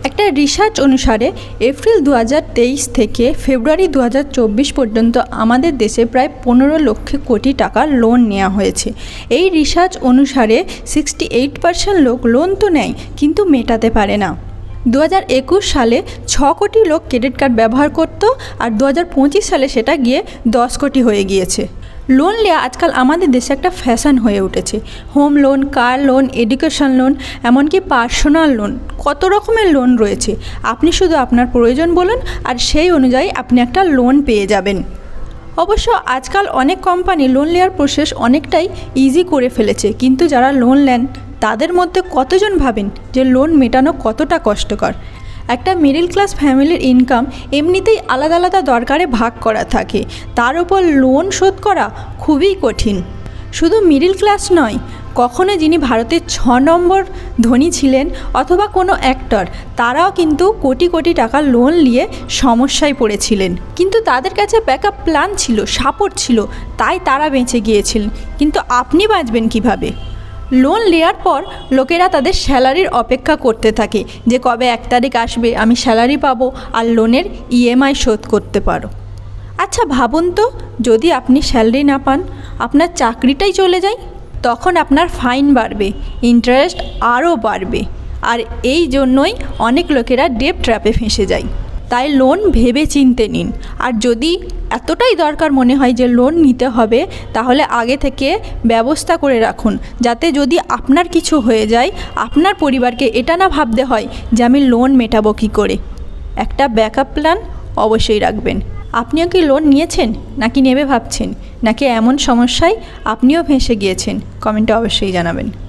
একটা রিসার্চ অনুসারে এপ্রিল 2023 থেকে ফেব্রুয়ারি 2024 পর্যন্ত আমাদের দেশে প্রায় 15 লক্ষ কোটি টাকার লোন নেওয়া হয়েছে। এই রিসার্চ অনুসারে 68% লোক লোন তো নেয় কিন্তু মেটাতে পারে না। 2021 সালে 6 কোটি লোক ক্রেডিট কার্ড ব্যবহার করত, আর 2025 সালে সেটা গিয়ে 10 কোটি হয়ে গিয়েছে। লোন নেওয়া আজকাল আমাদের দেশে একটা ফ্যাশন হয়ে উঠেছে। Home loan, car loan, education loan, এমনকি পার্সোনাল লোন, কত রকমের লোন রয়েছে। আপনি শুধু আপনার প্রয়োজন বলুন আর সেই অনুযায়ী আপনি একটা লোন পেয়ে যাবেন। অবশ্য আজকাল অনেক কোম্পানি লোন নেওয়ার প্রসেস অনেকটাই ইজি করে ফেলেছে, কিন্তু যারা লোন নেন তাদের মধ্যে কতজন ভাবেন যে লোন মেটানো কতটা কষ্টকর। একটা মিডল ক্লাস ফ্যামিলির ইনকাম এমনিতেই আলাদা আলাদা দরকারে ভাগ করা থাকে, তার উপর লোন শোধ করা খুবই কঠিন। শুধু মিডল ক্লাস নয়, কখনো যিনি ভারতের 6 নম্বর ধনী ছিলেন অথবা কোনো অ্যাক্টর, তারাও কিন্তু কোটি কোটি টাকা লোন নিয়ে সমস্যায় পড়েছিলেন, কিন্তু তাদের কাছে ব্যাকআপ প্ল্যান ছিল, সাপোর্ট ছিল, তাই তারা বেঁচে গিয়েছিলেন। কিন্তু আপনি বাঁচবেন কিভাবে? লোন নেওয়ার পর লোকেরা তাদের স্যালারির অপেক্ষা করতে থাকে যে কবে 1 তারিখ আসবে, আমি স্যালারি পাবো আর লোনের ইএমআই শোধ করতে পারো। আচ্ছা ভাবুন তো, যদি আপনি স্যালারি না পান, আপনার চাকরিটাই চলে যায়, তখন আপনার ফাইন বাড়বে, ইন্টারেস্ট আরও বাড়বে। আর এই জন্যই অনেক লোকেরা ডেট ট্র্যাপে ফেঁসে যায়। তাই লোন ভেবে চিনতে নিন। আর যদি এতটাই দরকার মনে হয় যে লোন নিতে হবে, তাহলে আগে থেকে ব্যবস্থা করে রাখুন, যাতে যদি আপনার কিছু হয়ে যায়, আপনার পরিবারকে এটা না ভাবতে হয় যে আমি লোন মেটাবো কী করে। একটা ব্যাকআপ প্ল্যান অবশ্যই রাখবেন। আপনিও কি লোন নিয়েছেন, নাকি নেবে ভাবছেন, নাকি এমন সমস্যায় আপনিও ফেঁসে গিয়েছেন? কমেন্টে অবশ্যই জানাবেন।